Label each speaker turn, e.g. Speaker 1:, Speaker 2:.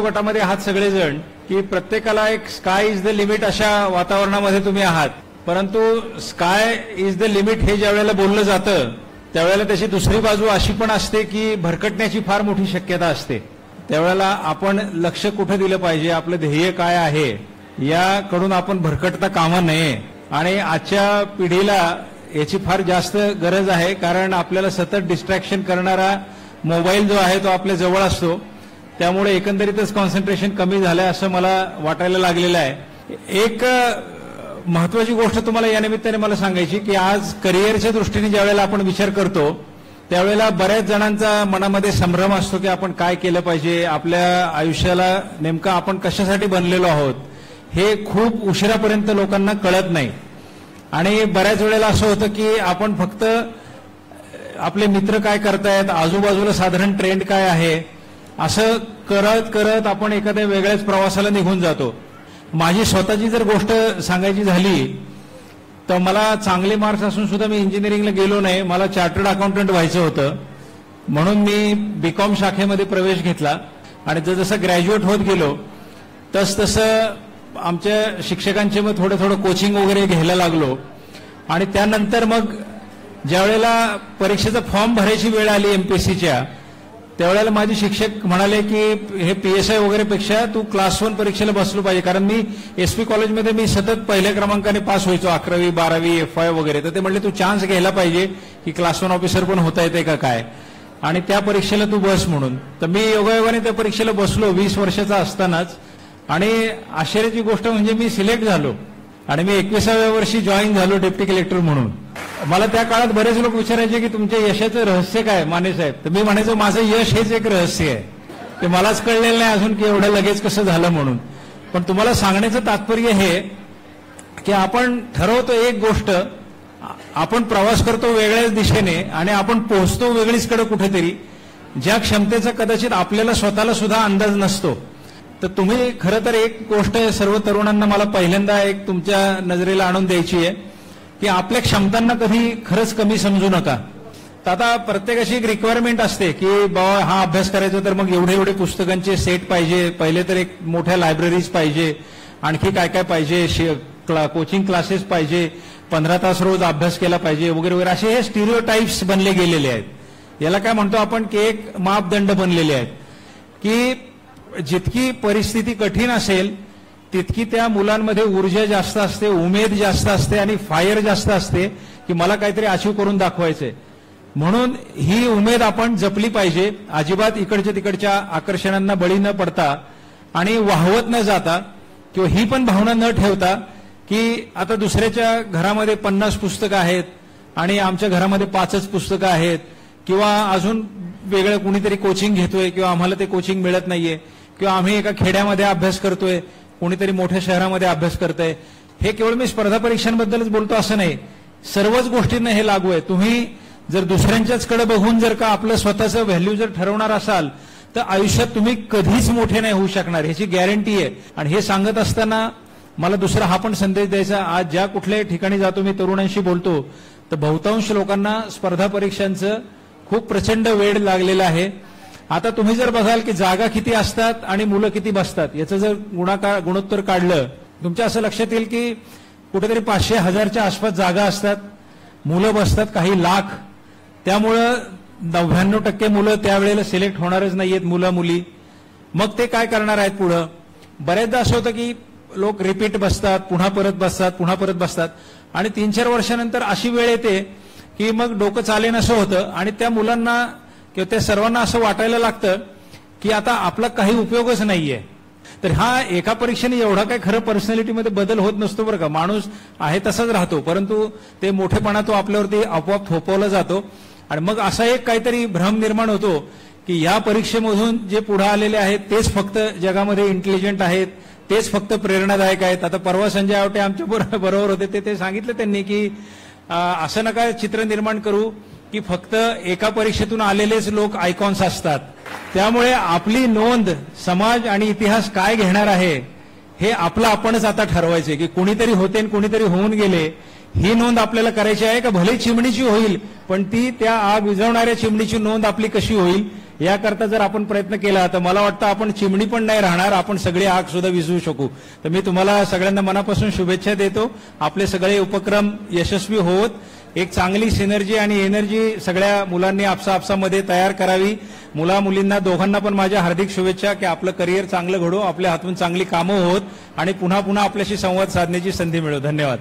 Speaker 1: वयोगटामध्ये आहात सगळेजण की प्रत्येकाला एक स्काय इज द लिमिट अशा वातावरणामध्ये तुम्ही आहात. परंतु स्काय इज द लिमिट हे ज्या वेळेला बोललं जातं त्यावेळेला त्याची दुसरी बाजू अशी पण असते की भरकटण्याची फार मोठी शक्यता असते. त्यावेळेला आपण लक्ष कुठे दिलं पाहिजे, आपलं ध्येय काय आहे याकडून आपण भरकटता कामा नये. आणि आजच्या पिढीला याची फार जास्त गरज आहे, कारण आपल्याला सतत डिस्ट्रॅक्शन करणारा मोबाईल जो आहे तो आपल्या जवळ असतो. त्यामुळे एकंदरीतच कॉन्सन्ट्रेशन कमी झालंय असं मला वाटायला लागलेलं आहे. एक महत्वाची गोष्ट तुम्हाला या निमित्ताने मला सांगायची की आज करिअरच्या दृष्टीने ज्यावेळेला आपण विचार करतो त्यावेळेला बऱ्याच जणांचा मनामध्ये संभ्रम असतो की आपण काय केलं पाहिजे, आपल्या आयुष्याला नेमकं आपण कशासाठी बनलेलो आहोत हे खूप उशिरापर्यंत लोकांना कळत नाही. आणि बऱ्याच वेळेला असं होतं की आपण फक्त आपले मित्र काय करतायत, आजूबाजूला साधारण ट्रेंड काय आहे असं करत करत आपण एखाद्या वेगळ्याच प्रवासाला निघून जातो. माझी स्वतःची जर गोष्ट सांगायची झाली तर मला चांगले मार्क्स असून सुद्धा मी इंजिनिअरिंगला गेलो नाही. मला चार्टर्ड अकाउंटंट व्हायचं होतं म्हणून मी बीकॉम शाखेमध्ये प्रवेश घेतला. आणि जसं ग्रॅज्युएट होत गेलो तसं आमच्या शिक्षकांचे मग थोडं थोडं कोचिंग वगैरे घ्यायला लागलो. आणि त्यानंतर मग ज्यावेळेला परीक्षेचा फॉर्म भरायची वेळ आली एमपीएससीच्या त्यावेळेला माझे शिक्षक म्हणाले की हे पीएसआय वगैरे पेक्षा तू क्लास 1 परीक्षेला बसलो पाहिजे, कारण मी एसपी कॉलेजमध्ये मी सतत पहिल्या क्रमांकाने पास व्हायचो 11वी 12वी FY वगैरे. तर ते म्हणले तू चान्स घ्यायला पाहिजे की क्लास 1 ऑफिसर पण होता येते का काय, आणि त्या परीक्षेला तू बस म्हणून. तर मी योगायोगाने त्या परीक्षेला बसलो 20 वर्षाचा असतानाच. आणि आश्चर्याची गोष्ट म्हणजे मी सिलेक्ट झालो आणि मी 21व्या वर्षी जॉईन झालो डेप्टी कलेक्टर म्हणून. मला त्या काळात बरेच लोक विचारायचे की तुमच्या यशाचं रहस्य काय माने साहेब. तर मी म्हणायचो माझं यश हेच एक रहस्य आहे, ते मलाच कळलेलं नाही अजून की एवढं लगेच कसं झालं म्हणून. पण तुम्हाला सांगण्याचं तात्पर्य हे की आपण ठरवतो एक गोष्ट, आपण प्रवास करतो वेगळ्याच दिशेने आणि आपण पोहोचतो वेगळीचकडे कुठेतरी, ज्या क्षमतेचा कदाचित आपल्याला स्वतःला सुद्धा अंदाज नसतो. तर तुम्ही खरं तर एक गोष्ट सर्व तरुणांना मला पहिल्यांदा एक तुमच्या नजरेला आणून द्यायची आहे की आपल्या क्षमतांना कधी खरंच कमी समजू नका. तर आता प्रत्येकाची एक रिक्वायरमेंट असते की बाबा हा अभ्यास करायचा तर मग एवढे एवढे पुस्तकांचे सेट पाहिजे, पहिले तर एक मोठ्या लायब्ररीज पाहिजे, आणखी काय काय पाहिजे, कोचिंग क्लासेस पाहिजे, 15 तास रोज अभ्यास केला पाहिजे वगैरे वगैरे. असे हे स्टिरिओटाइप्स बनले गेलेले आहेत. याला काय म्हणतो आपण की एक मापदंड बनलेले आहेत की जितकी परिस्थिती कठीण असेल तितकी त्या मुलांमध्ये ऊर्जा जास्त असते, उमेद जास्त असते आणि फायर जास्त असते की मला काहीतरी अचीव करून दाखवायचंय. म्हणून ही उमेद आपण जपली पाहिजे, अजिबात इकडच्या तिकडच्या आकर्षणांना बळी न पडता आणि वाहवत न जाता, किंवा ही पण भावना न ठेवता की आता दुसऱ्याच्या घरामध्ये 50 पुस्तकं आहेत आणि आमच्या घरामध्ये 5च पुस्तकं आहेत, किंवा अजून वेगळं कुणीतरी कोचिंग घेतोय किंवा आम्हाला ते कोचिंग मिळत नाहीये, किंवा आम्ही एका खेड्यामध्ये अभ्यास करतोय, कोणीतरी मोठ्या शहरामध्ये अभ्यास करतंय. हे केवळ मी स्पर्धा परीक्षांबद्दलच बोलतो असं नाही, सर्वच गोष्टींना हे लागू आहे. तुम्ही जर दुसऱ्यांच्याचकडे बघून जर का आपलं स्वतःचं व्हॅल्यू जर ठरवणार असाल तर आयुष्यात तुम्ही कधीच मोठे नाही होऊ शकणार, ह्याची गॅरंटी आहे. आणि हे सांगत असताना मला दुसरा हा पण संदेश द्यायचा, आज ज्या कुठल्याही ठिकाणी जातो मी तरुणांशी बोलतो तर बहुतांश लोकांना स्पर्धा परीक्षांचं खूप प्रचंड वेळ लागलेला आहे. आता तुम्ही जर बघाल की जागा किती असतात आणि मुलं किती बसतात याचं जर गुणोत्तर काढलं तुमच्या असं लक्षात येईल की कुठेतरी 500,000च्या आसपास जागा असतात, मुलं बसतात काही लाख. त्यामुळं 99% मुलं त्यावेळेला सिलेक्ट होणारच नाहीयेत, मुलं मुली. मग ते काय करणार आहेत पुढं. बऱ्याचदा असं होतं की लोक रिपीट बसतात, पुन्हा परत बसतात, पुन्हा परत बसतात आणि 3-4 वर्षानंतर अशी वेळ येते की मग डोकं चालेन असं होतं आणि त्या मुलांना किंवा त्या सर्वांना असं वाटायला लागतं की आता आपला काही उपयोगच नाहीये. तर हा एका परीक्षेने एवढा काय खरं पर्सनॅलिटीमध्ये बदल होत नसतो बरं का, माणूस आहे तसाच राहतो, परंतु ते मोठेपणा तो आपल्यावरती आपोआप थोपवला जातो. आणि मग असा एक काहीतरी भ्रम निर्माण होतो की या परीक्षेमधून जे पुढे आलेले आहेत तेच फक्त जगामध्ये इंटेलिजंट आहेत, तेच फक्त प्रेरणादायक आहेत. आता परवा संजय आवटे आमच्या बरोबर होते, ते सांगितलं त्यांनी की असं नका चित्र निर्माण करू की फक्त एका परीक्षेतून आलेलेच लोक आयकॉन्स असतात. त्यामुळे आपली नोंद समाज आणि इतिहास काय घेणार आहे हे आपलं आपणच आता ठरवायचे की कुणीतरी होते आणि कुणीतरी होऊन गेले, ही नोंद आपल्याला करायची आहे का भले चिमणीची होईल पण ती त्या आग विझवणाऱ्या चिमणीची नोंद आपली कशी होईल याकरता जर आपण प्रयत्न केला तर मला वाटतं आपण चिमणी पण नाही राहणार, आपण सगळी आग सुद्धा विझवू शकू. तर मी तुम्हाला सगळ्यांना मनापासून शुभेच्छा देतो. आपले सगळे उपक्रम यशस्वी होत, एक चांगली सिनर्जी आणि एनर्जी सगळ्या मुलांनी आपसामध्ये तयार करावी. मुला मुलींना दोघांना पण माझ्या हार्दिक शुभेच्छा की आपलं करिअर चांगलं घडो, आपल्या हातून चांगली कामं होत आणि पुन्हा पुन्हा आपल्याशी संवाद साधण्याची संधी मिळो. धन्यवाद.